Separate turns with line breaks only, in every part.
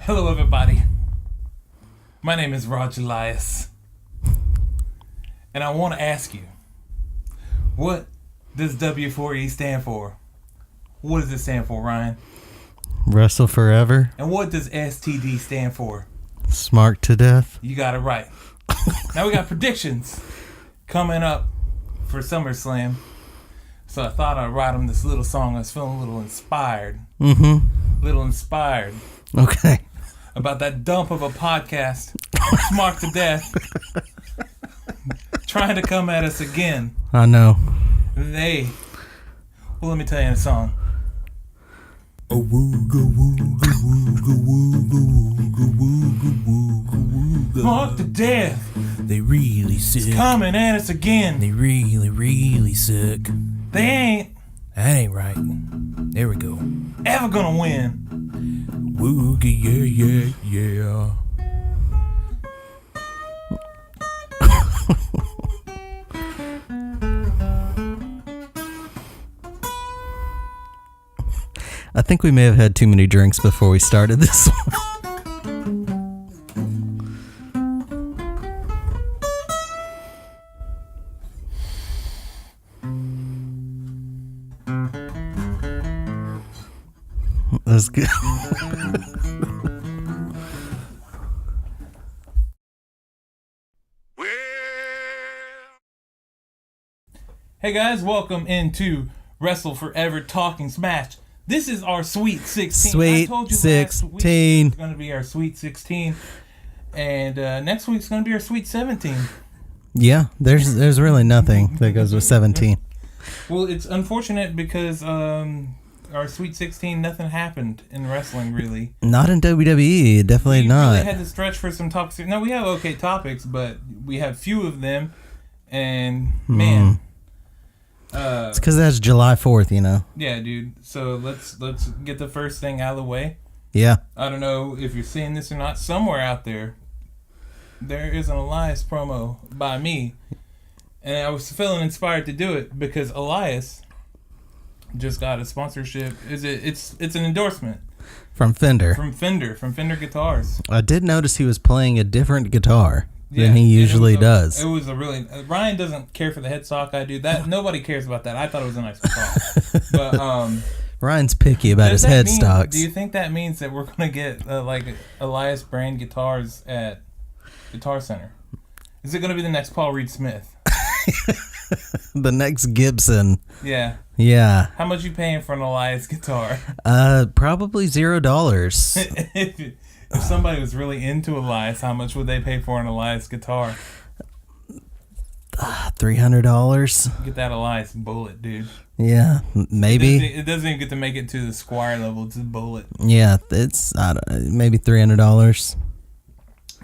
Hello, everybody. My name is Roger Elias. And I want to ask you, what does W4E stand for? What does it stand for, Ryan?
WrestleForever.
And what does STD stand for?
Smart to death.
You got it right. Now we got predictions coming up for SummerSlam. So I thought I'd write them this little song. I was feeling a little inspired. Little inspired.
Okay.
About that dump of a podcast, Smart to Death, trying to come at us again.
I know.
Well, let me tell you a song. Smart to Death.
They really suck.
It's coming at us again.
They really suck.
They ain't
That ain't right. There we go.
ever gonna win.
Woogie, yeah.
I think we may have had too many drinks before we started this one. That's good.
Hey guys, welcome into WrestleForever Talking Smash. This is our Sweet 16.
Sweet
I told you
16.
last week it's going to be our Sweet 16. And next week's going to be our Sweet 17.
Yeah, there's really nothing that goes with 17.
Well, it's unfortunate because our Sweet 16, nothing happened in wrestling, really.
Not in WWE, definitely
We
not.
really had to stretch for some topics. No, we have okay topics, but we have few of them. And, man...
It's because that's July 4th, you know.
Yeah, dude. So let's get the first thing out of the way.
Yeah.
I don't know if you're seeing this or not. Somewhere out there is an Elias promo by me, and I was feeling inspired to do it because Elias just got a sponsorship. It's an endorsement
From Fender.
from Fender Guitars.
I did notice he was playing a different guitar than he usually does.
It was a really Ryan doesn't care for the headstock. I do that. Nobody cares about that. I thought it was a nice guitar, but
Ryan's picky about his headstocks.
Do you think that means that we're gonna get like Elias brand guitars at Guitar Center? Is it gonna be the next Paul Reed Smith?
The next Gibson.
Yeah.
Yeah.
How much you paying for an Elias guitar?
Probably $0.
If somebody was really into Elias, how much would they pay for an Elias guitar?
$300.
Get that Elias Bullet, dude.
Yeah, maybe.
It doesn't even get to make it to the Squire level. It's a Bullet.
Yeah, it's maybe $300.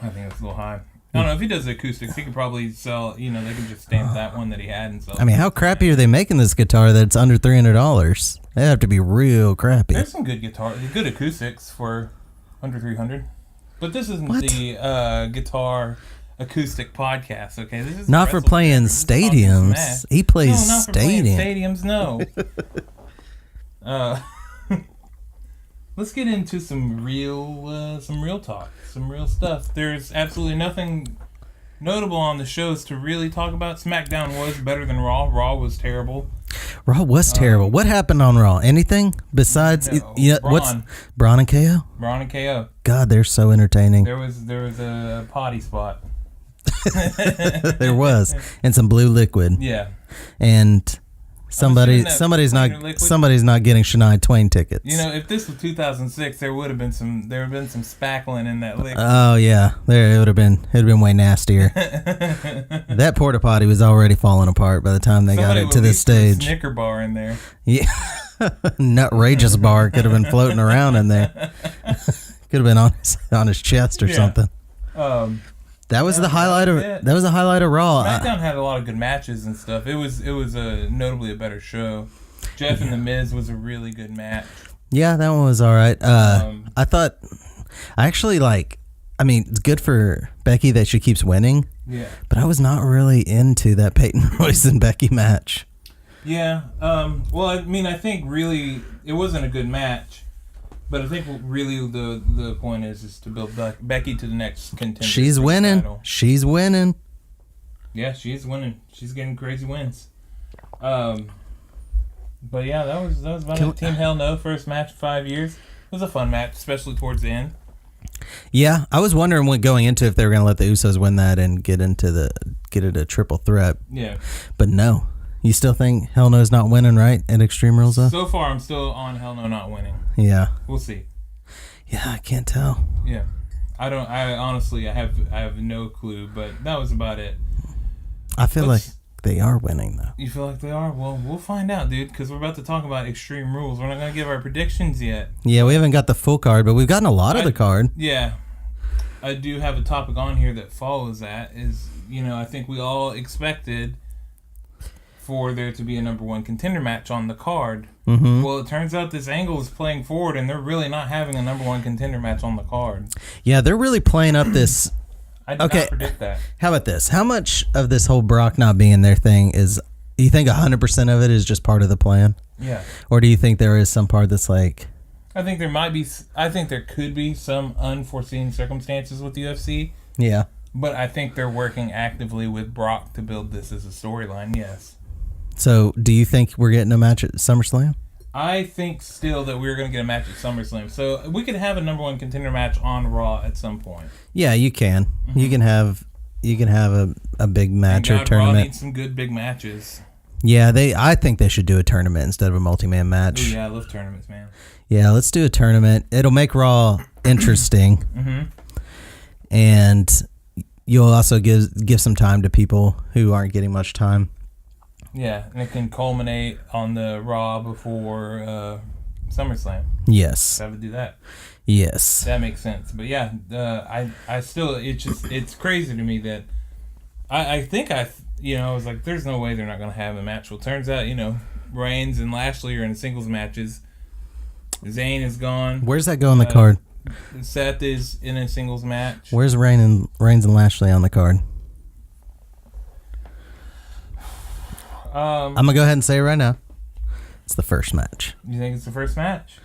I think it's a little high. I don't know if he does acoustics. He could probably sell. They could just stamp that one that he had and sell.
I mean, how crappy are they making this guitar that it's under $300? They have to be real crappy.
There's some good good acoustics for under $300, but this isn't
What?
the guitar acoustic podcast. Okay, this is
Not for playing stadiums. He plays
not for playing
stadium.
stadiums. No. Let's get into some real talk, some real stuff. There's absolutely nothing notable on the shows to really talk about. SmackDown was better than Raw. Raw was terrible.
Raw was terrible. What happened on Raw? Anything besides what's Braun and KO?
Braun and KO.
God, they're so entertaining.
There was a potty spot.
There was, and some blue liquid.
Yeah.
And somebody's not getting Shania Twain tickets.
If this was 2006, there would have been some spackling in that liquid.
Oh yeah, it would have been way nastier. That porta potty was already falling apart by the time they got it to the stage.
Put a Snicker bar in there.
Yeah, Nutrageous bar could have been floating around in there. Could have been on his chest or something. That was the highlight of Raw.
SmackDown had a lot of good matches and stuff. It was notably a better show. Jeff and The Miz was a really good match.
Yeah, that one was all right. I thought, it's good for Becky that she keeps winning.
Yeah.
But I was not really into that Peyton Royce and Becky match.
Yeah. Well, I think really it wasn't a good match. But I think really the point is to build Becky to the next contender.
She's winning. She's winning.
Yeah, she's winning. She's getting crazy wins. But yeah, that was about it. Team Hell No, first match in 5 years. It was a fun match, especially towards the end.
Yeah, I was wondering when going into if they were going to let the Usos win that and get it a triple threat.
Yeah.
But no. You still think Hell No's not winning, right? At Extreme Rules, though?
So far, I'm still on Hell No not winning.
Yeah.
We'll see.
Yeah, I can't tell.
Yeah. I honestly have no clue, but that was about it.
I feel like they are winning, though.
You feel like they are? Well, we'll find out, dude, because we're about to talk about Extreme Rules. We're not going to give our predictions yet.
Yeah, we haven't got the full card, but we've gotten a lot of the card.
Yeah. I do have a topic on here that follows that. I think we all expected for there to be a number one contender match on the card.
Mm-hmm.
Well, it turns out this angle is playing forward, and they're really not having a number one contender match on the card.
Yeah, they're really playing up this...
I did not predict that.
How about this? How much of this whole Brock not being their thing is... You think 100% of it is just part of the plan?
Yeah.
Or do you think there is some part that's like...
I think there could be some unforeseen circumstances with the UFC.
Yeah.
But I think they're working actively with Brock to build this as a storyline, yes.
So, do you think we're getting a match at SummerSlam?
I think still that we're going to get a match at SummerSlam. So, we could have a number one contender match on Raw at some point.
Yeah, you can. Mm-hmm. You can have a big match or tournament.
Raw needs some good big matches.
Yeah, I think they should do a tournament instead of a multi-man match.
Ooh, yeah, I love tournaments, man.
Yeah, let's do a tournament. It'll make Raw interesting.
Mm-hmm.
And you'll also give some time to people who aren't getting much time.
Yeah, and it can culminate on the Raw before SummerSlam.
Yes.
I would do that.
Yes.
That makes sense. But yeah, I still, it's crazy to me that I was like, there's no way they're not going to have a match. Well, turns out, Reigns and Lashley are in singles matches. Zayn is gone.
Where's that go on the card?
Seth is in a singles match.
Where's Reigns and Lashley on the card? I'm going to go ahead and say it right now. It's the first match.
You think it's the first match?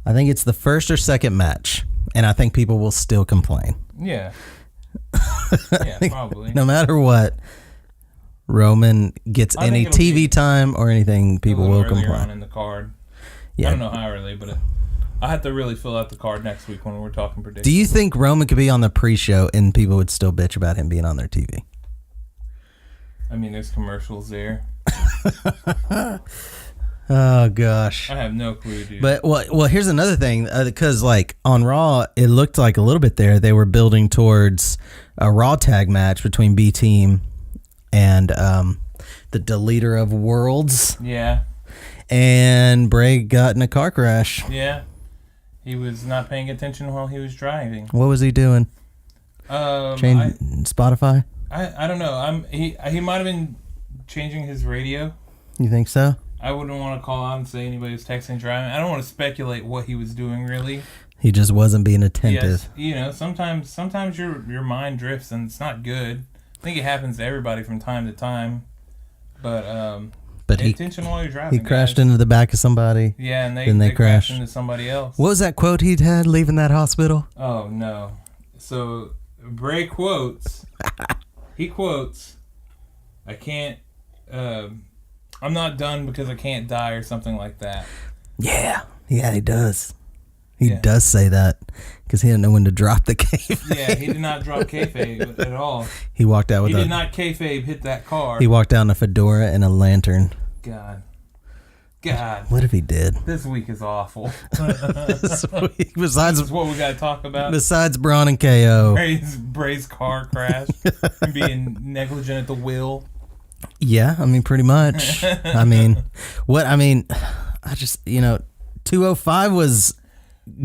I think it's the first or second match. And I think people will still complain.
Yeah. Yeah, probably.
No matter what, Roman gets any TV time or anything, people will complain.
On in the card.
Yeah.
I don't know how early, but I have to really fill out the card next week when we're talking predictions.
Do you think Roman could be on the pre-show and people would still bitch about him being on their TV?
I mean, there's commercials there.
Oh gosh,
I have no clue, dude.
But well, here's another thing, because like on Raw, it looked like a little bit there they were building towards a Raw tag match between B Team and the Deleter of Worlds.
Yeah.
And Bray got in a car crash.
Yeah. He was not paying attention while he was driving.
What was he doing? Spotify?
I don't know. He might have been changing his radio.
You think so?
I wouldn't want to call out and say anybody was texting driving. I don't want to speculate what he was doing, really.
He just wasn't being attentive.
Yes, sometimes your mind drifts and it's not good. I think it happens to everybody from time to time. But pay attention while you're driving.
He crashed into the back of somebody.
Yeah, and they crashed into somebody else.
What was that quote he'd had leaving that hospital?
Oh no! So Bray quotes. He quotes, "I can't. I'm not done because I can't die," or something like that.
Yeah, he does. He does say that because he didn't know when to drop the kayfabe.
Yeah, he did not drop kayfabe at all.
He walked out with
He did not kayfabe hit that car.
He walked out in a fedora and a lantern.
God.
What if he did?
This week is awful.
This week,
this is what we got to talk about.
Besides Braun and KO.
Bray's car crash. Being negligent at the wheel.
Yeah, I mean, pretty much. I just, 205 was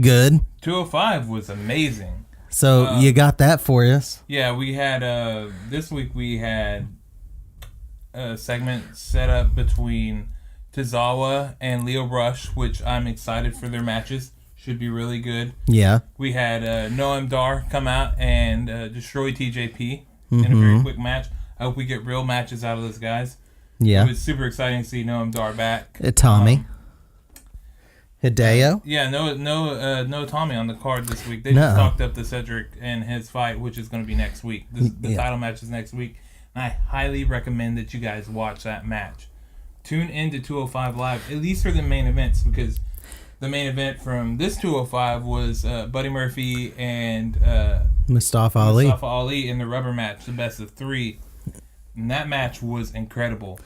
good.
205 was amazing.
So you got that for us.
Yeah, we had, this week we had a segment set up between Tozawa and Leo Rush, which I'm excited for their matches. Should be really good. Yeah. We had Noam Dar come out and destroy TJP in a very quick match. I hope we get real matches out of those guys. Yeah. It was super exciting to see Noam Dar back.
Tommy. Hideo?
Yeah, no Tommy on the card this week. They just talked up the Cedric and his fight, which is going to be next week. The title match is next week. And I highly recommend that you guys watch that match. Tune into 205 Live, at least for the main events, because the main event from this 205 was Buddy Murphy and
Mustafa Ali
in the rubber match, the best of 3. And that match was incredible.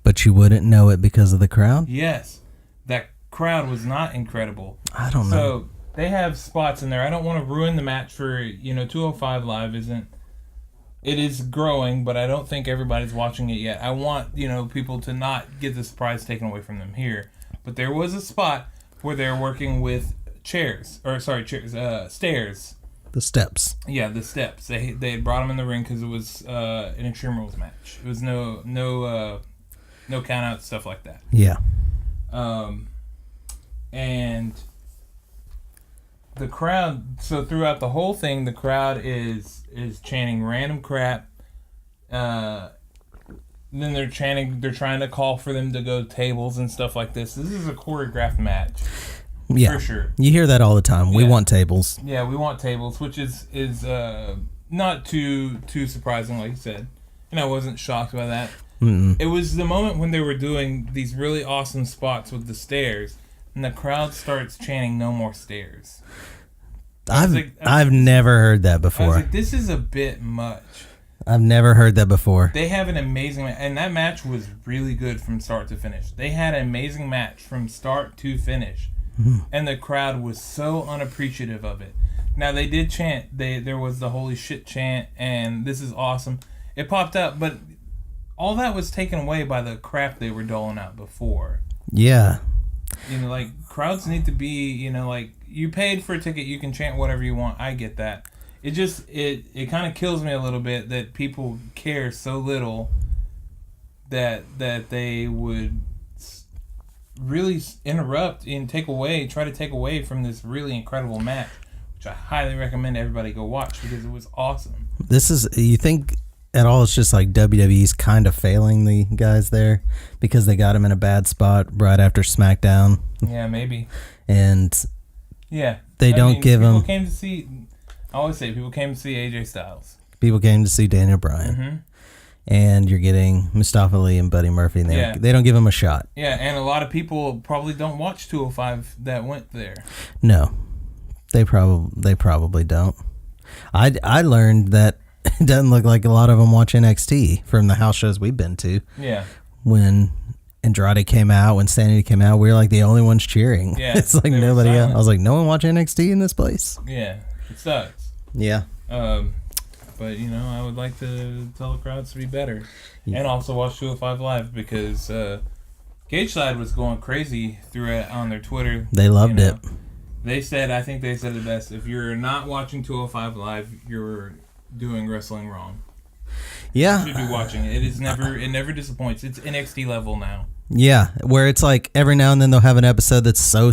But you wouldn't know it because of the crowd?
Yes. That crowd was not incredible.
I don't know.
So they have spots in there. I don't want to ruin the match for 205 Live isn't. It is growing, but I don't think everybody's watching it yet. I want people to not get the surprise taken away from them here. But there was a spot where they're working with stairs.
The steps.
Yeah, the steps. They had brought them in the ring because it was an Extreme Rules match. It was no count out, stuff like that.
Yeah.
And the crowd, so throughout the whole thing, the crowd is chanting random crap. Then they're trying to call for them to go tables and stuff like this. This is a choreographed match.
Yeah.
For sure.
You hear that all the time. We want tables.
Yeah, we want tables, which is not too surprising, like you said. And I wasn't shocked by that.
Mm-mm.
It was the moment when they were doing these really awesome spots with the stairs, and the crowd starts chanting "No more stairs."
I've never heard that before.
I was like, this is a bit much.
I've never heard that before.
They have an amazing and that match was really good from start to finish. They had an amazing match from start to finish, and the crowd was so unappreciative of it. Now they did chant. There was the holy shit chant, and this is awesome. It popped up, but all that was taken away by the crap they were doling out before.
Yeah.
Crowds need to be, like, you paid for a ticket, you can chant whatever you want. I get that. It just, it kind of kills me a little bit that people care so little that they would really interrupt and try to take away from this really incredible match, which I highly recommend everybody go watch because it was awesome.
You think at all it's just like WWE's kind of failing the guys there because they got him in a bad spot right after SmackDown?
Yeah, maybe.
And
yeah,
they don't give him.
People came to see. I always say people came to see AJ Styles.
People came to see Daniel Bryan, and you're getting Mustafa Ali and Buddy Murphy, and they don't give him a shot.
Yeah, and a lot of people probably don't watch 205 that went there.
No, they probably don't. I learned that it doesn't look like a lot of them watch NXT from the house shows we've been to.
Yeah.
When Andrade came out, when Sanity came out, we were like the only ones cheering.
Yeah.
It's like nobody else. I was like, no one watch NXT in this place.
Yeah. It sucks.
Yeah.
But, I would like to tell the crowds to be better. Yeah. And also watch 205 Live because Cage Side was going crazy on their Twitter.
They loved it.
I think they said it best. If you're not watching 205 Live, you're doing wrestling wrong.
Yeah.
You should be watching it. It never disappoints. It's NXT level now.
Yeah, where it's like every now and then they'll have an episode that's so.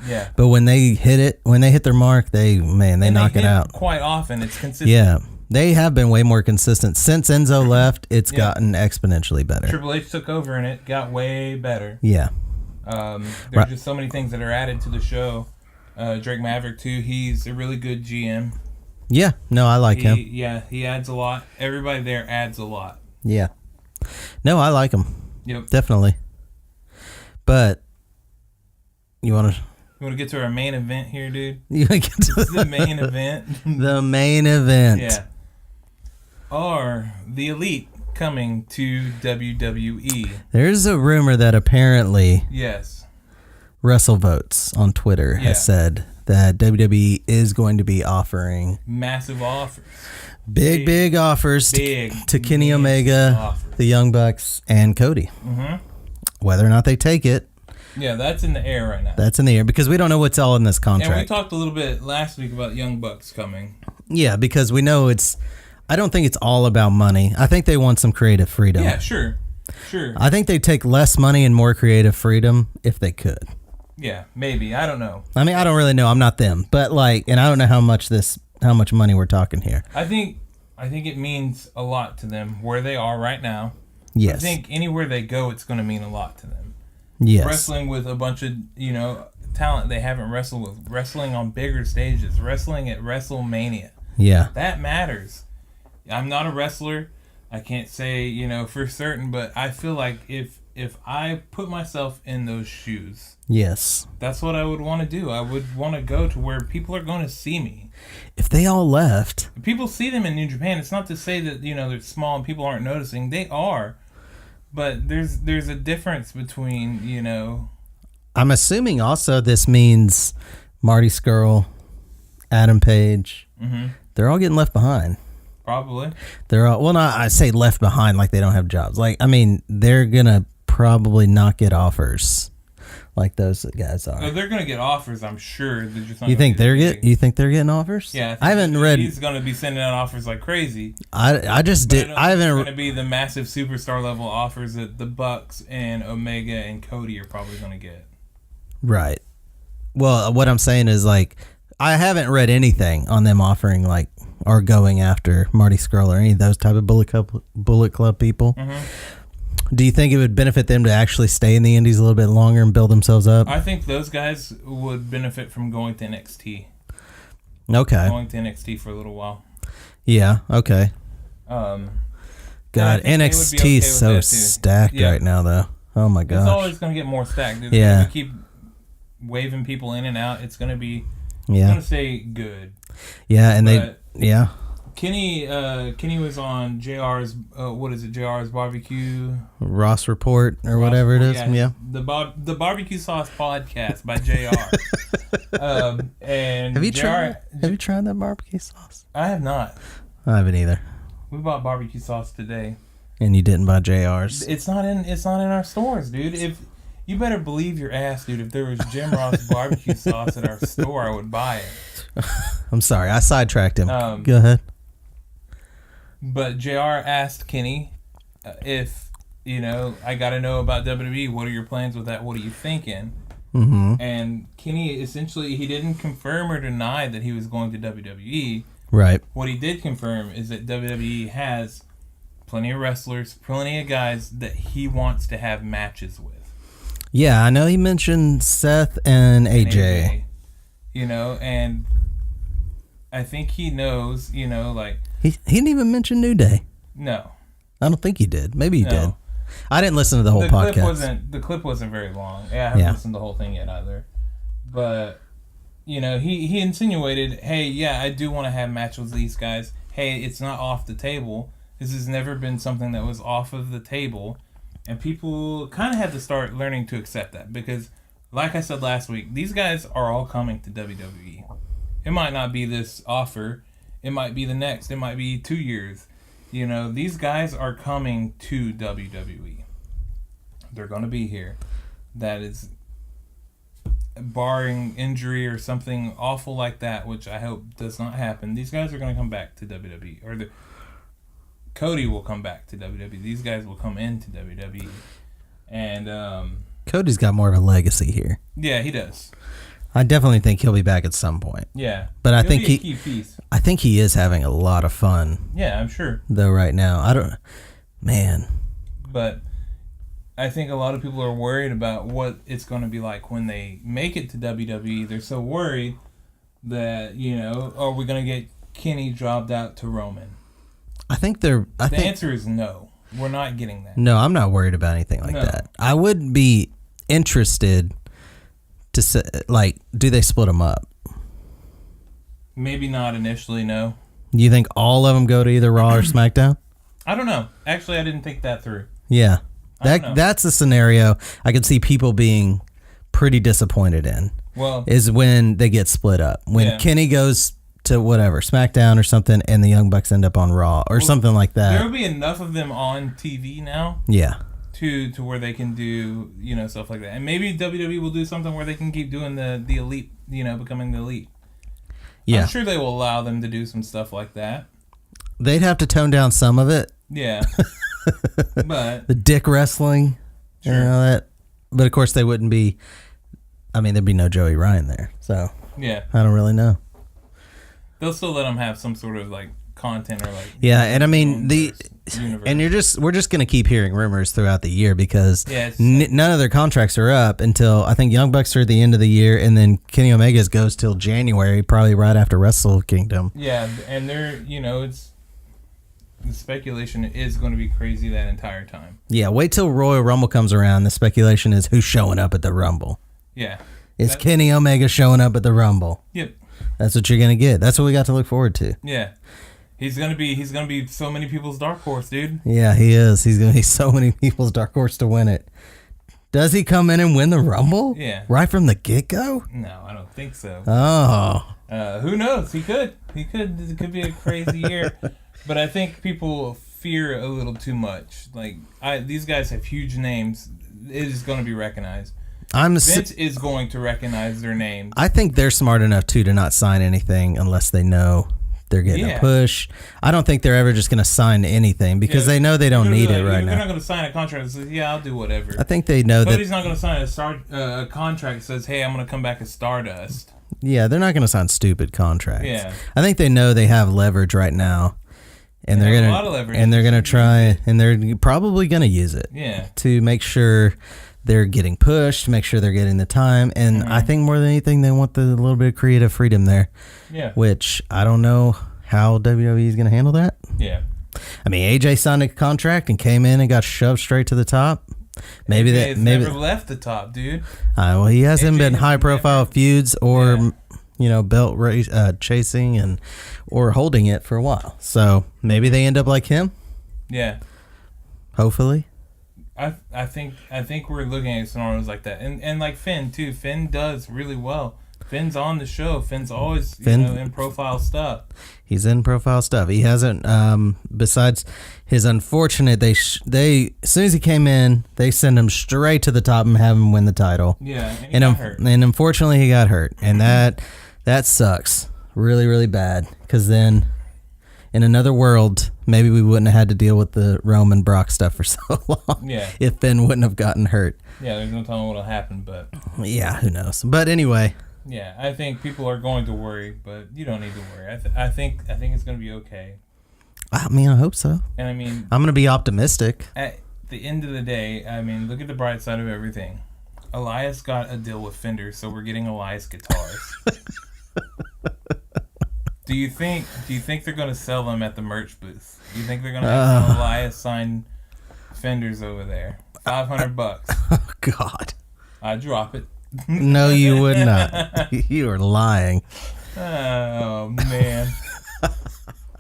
Yeah.
But when they hit their mark, they knock it out.
Quite often, it's consistent.
Yeah. They have been way more consistent. Since Enzo left, it's gotten exponentially better.
Triple H took over and it got way better.
Yeah.
There's just so many things that are added to the show. Drake Maverick, too, he's a really good GM.
Yeah, no, I like him.
Yeah, he adds a lot. Everybody there adds a lot.
Yeah. No, I like him.
Yep.
Definitely. But you want
to get to our main event here, dude?
You want to get to
the main event?
The main event.
Yeah. Are the Elite coming to WWE?
There's a rumor that apparently WrestleVotes on Twitter has said that WWE is going to be offering
massive offers.
Big offers to Kenny Omega, the Young Bucks, and Cody. Mm-hmm. Whether or not they take it.
Yeah, that's in the air right now.
That's in the air because we don't know what's all in this contract.
And we talked a little bit last week about Young Bucks coming.
Yeah, because we know I don't think it's all about money. I think they want some creative freedom.
Yeah, sure.
I think they'd take less money and more creative freedom if they could.
Yeah, maybe. I don't know.
I mean, I don't really know. I'm not them. But and I don't know how much money we're talking here.
I think it means a lot to them where they are right now.
Yes.
I think anywhere they go, it's going to mean a lot to them.
Yes.
Wrestling with a bunch of, talent they haven't wrestled with. Wrestling on bigger stages. Wrestling at WrestleMania.
Yeah.
That matters. I'm not a wrestler. I can't say, for certain, but I feel like if I put myself in those shoes,
yes,
that's what I would want to do. I would want to go to where people are going to see me.
If they all left,
People see them in New Japan. It's not to say that, they're small and people aren't noticing. They are. But there's a difference between,
I'm assuming also this means Marty Scurll, Adam Page, they're all getting left behind.
Probably.
They're all, well, not I say left behind like they don't have jobs. Like, I mean, they're gonna probably not get offers like those guys are.
Oh, they're gonna get offers, I'm sure.
You think they're getting offers?
Yeah,
I haven't read.
He's gonna be sending out offers like crazy.
I haven't.
It's gonna be the massive superstar level offers that the Bucks and Omega and Cody are probably gonna get.
Right. Well, what I'm saying is, like, I haven't read anything on them offering, like, or going after Marty Scurll or any of those type of Bullet Club people. Do you think it would benefit them to actually stay in the Indies a little bit longer and build themselves up?
I think those guys would benefit from going to NXT.
Okay.
Going to NXT for a little while.
Yeah, okay.
God,
NXT is so stacked right now, though. Oh, my gosh.
It's always going to get more stacked. It's going to keep waving people in and out. It's going to be... It's going to stay good.
Yeah, and
Kenny was on JR's JR's barbecue
Ross Report or whatever it is. Yeah.
The barbecue sauce podcast by JR. And
have you tried that barbecue sauce?
I have not.
I haven't either.
We bought barbecue sauce today.
And you didn't buy JR's.
It's not in our stores, dude. If you better believe your ass, dude. If there was Jim Ross barbecue sauce at our store, I would buy it.
I'm sorry, I sidetracked him. Go ahead.
But JR asked Kenny if, I got to know about WWE. What are your plans with that? What are you thinking? And Kenny, essentially, he didn't confirm or deny that he was going to WWE.
Right.
What he did confirm is that WWE has plenty of wrestlers, plenty of guys that he wants to have matches with.
Yeah, I know he mentioned Seth and AJ.
And I think he knows, like...
He didn't even mention New Day.
No.
I don't think he did. Maybe he did. I didn't listen to the whole podcast.
The clip wasn't very long. I haven't listened to the whole thing yet either. But, he insinuated, hey, yeah, I do want to have matches with these guys. Hey, it's not off the table. This has never been something that was off of the table. And people kind of have to start learning to accept that. Because, like I said last week, these guys are all coming to WWE. It might not be this offer. It might be the next. It might be 2 years. These guys are coming to WWE. They're going to be here. That is, barring injury or something awful like that, which I hope does not happen. These guys are going to come back to WWE. Cody will come back to WWE. These guys will come into WWE. And
Cody's got more of a legacy here.
Yeah, he does.
I definitely think he'll be back at some point.
Yeah.
But I think
key piece.
I think he is having a lot of fun.
Yeah, I'm sure.
Though right now,
But I think a lot of people are worried about what it's going to be like when they make it to WWE. They're so worried that, are we going to get Kenny dropped out to Roman?
The
answer is no. We're not getting that.
No, I'm not worried about anything like that. I would be interested to say, like, do they split them up?
Maybe not initially, no.
Do you think all of them go to either Raw or SmackDown?
I don't know. Actually, I didn't think that through.
Yeah. That's a scenario I could see people being pretty disappointed in.
Well,
is when they get split up. When Kenny goes to whatever, SmackDown or something, and the Young Bucks end up on Raw or something like that.
There will be enough of them on TV now.
Yeah.
To where they can do, stuff like that. And maybe WWE will do something where they can keep doing the elite, becoming the elite. Yeah. I'm sure they will allow them to do some stuff like that.
They'd have to tone down some of it.
Yeah. But
the dick wrestling,
sure.
That. But of course they wouldn't be. I mean, there'd be no Joey Ryan there, so
yeah,
I don't really know.
They'll still let them have some sort of like content are like.
Yeah, and I mean
universe.
and we're just gonna keep hearing rumors throughout the year because
Yeah,
none of their contracts are up until I think Young Bucks are at the end of the year, and then Kenny Omega's goes till January, probably right after Wrestle Kingdom.
Yeah, and they're it's the speculation is going to be crazy that entire time.
Yeah, wait till Royal Rumble comes around. The speculation is who's showing up at the Rumble.
Yeah,
It's Kenny Omega showing up at the Rumble.
Yep.
That's what you're gonna get. That's what we got to look forward to.
Yeah. He's gonna be so many people's dark horse, dude.
Yeah, he is. He's gonna be so many people's dark horse to win it. Does he come in and win the Rumble?
Yeah.
Right from the get go?
No, I don't think so.
Oh.
Who knows? He could. It could be a crazy year. But I think people fear a little too much. Like these guys have huge names. It is going to be recognized. Vince is going to recognize their names.
I think they're smart enough too to not sign anything unless they know they're getting a push. I don't think they're ever just going to sign anything because they know they don't need it right now.
They're not going to sign a contract that says, "Yeah, I'll do whatever."
I think they know
Cody's not going to sign a contract that says, "Hey, I'm going to come back as Stardust."
Yeah, they're not going to sign stupid contracts.
Yeah.
I think they know they have leverage right now. And they're gonna try, and they're probably gonna use it.
Yeah.
To make sure they're getting pushed, make sure they're getting the time, and I think more than anything, they want the little bit of creative freedom there.
Yeah.
Which I don't know how WWE is gonna handle that.
Yeah.
I mean, AJ signed a contract and came in and got shoved straight to the top. Maybe
never left the top, dude.
Well, he hasn't been high-profile feuds or. Belt race, chasing or holding it for a while. So maybe they end up like him.
Yeah.
Hopefully.
I think we're looking at scenarios like that, and like Finn too. Finn does really well. Finn's on the show. Finn's always in profile stuff.
He's in profile stuff. He hasn't. Besides his unfortunate, they as soon as he came in, they send him straight to the top and have him win the title.
Yeah, and he got hurt.
And unfortunately, he got hurt, and that sucks really, really bad. Because then, in another world, maybe we wouldn't have had to deal with the Roman Brock stuff for so long.
Yeah.
If Finn wouldn't have gotten hurt.
Yeah, there's no telling what'll happen, but.
Yeah, who knows? But anyway.
Yeah, I think people are going to worry, but you don't need to worry. I think it's going to be okay.
I mean, I hope so.
And I mean,
I'm going to be optimistic.
At the end of the day, I mean, look at the bright side of everything. Elias got a deal with Fender, so we're getting Elias guitars. Do you think they're going to sell them at the merch booth? Do you think they're going to have some Elias signed Fenders over there? $500.
Oh God.
I'd drop it.
No, you would not. You are lying.
Oh, man.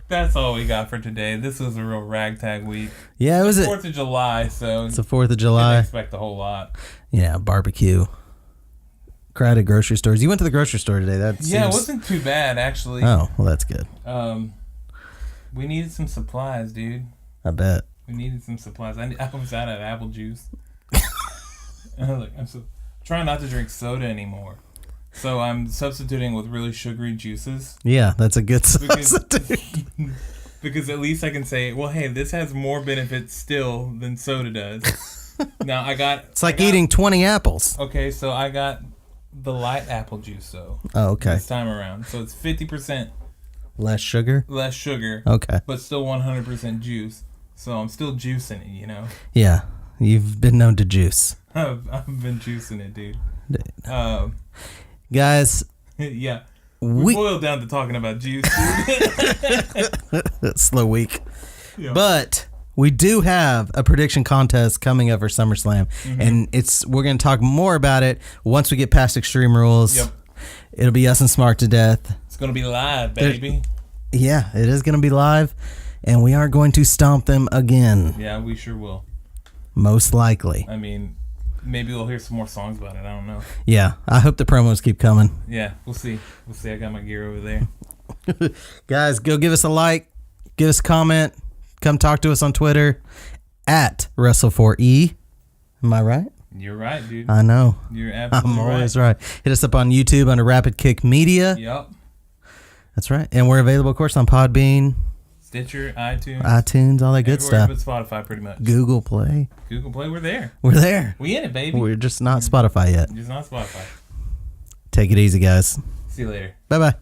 That's all we got for today. This was a real ragtag week.
Yeah, it was
4th of July, so
it's the 4th of July.
Didn't expect a whole lot.
Yeah, barbecue. Crowded grocery stores. You went to the grocery store today. It
wasn't too bad, actually.
Oh, well, that's good.
We needed some supplies, dude.
I bet.
We needed some supplies. I was out of apple juice. And I was like, I'm trying not to drink soda anymore. So I'm substituting with really sugary juices.
Yeah, that's a good substitute.
Because at least I can say, well, hey, this has more benefits still than soda does. Now It's like
eating 20 apples.
Okay, so I got the light apple juice, though.
Oh, okay.
This time around. So it's 50%
less sugar?
Less sugar.
Okay.
But still 100% juice. So I'm still juicing it,
Yeah, you've been known to juice.
I've been juicing it, dude.
Guys.
Yeah. We boiled down to talking about juice.
Slow week.
Yeah.
But we do have a prediction contest coming up for SummerSlam. Mm-hmm. And we're going to talk more about it once we get past Extreme Rules.
Yep.
It'll be us and Smart to death.
It's going to be live, baby.
Yeah, it is going to be live. And we are going to stomp them again.
Yeah, we sure will.
Most likely.
I mean, maybe we'll hear some more songs about it. I don't know.
Yeah, I hope the promos keep coming.
Yeah, we'll see. I got my gear over there.
Guys, go give us a like. Give us a comment. Come talk to us on Twitter at WrestleForever. Am I right?
You're right, dude.
I know.
You're absolutely
I'm always right. Hit us up on YouTube under Rapid Kick Media.
Yep.
That's right. And we're available, of course, on Podbean,
Stitcher, iTunes,
all that good stuff.
But Spotify, pretty much.
Google Play,
we're there.
We're there.
We in it, baby.
We're just not Spotify yet.
Just not Spotify.
Take it easy, guys.
See you later.
Bye-bye.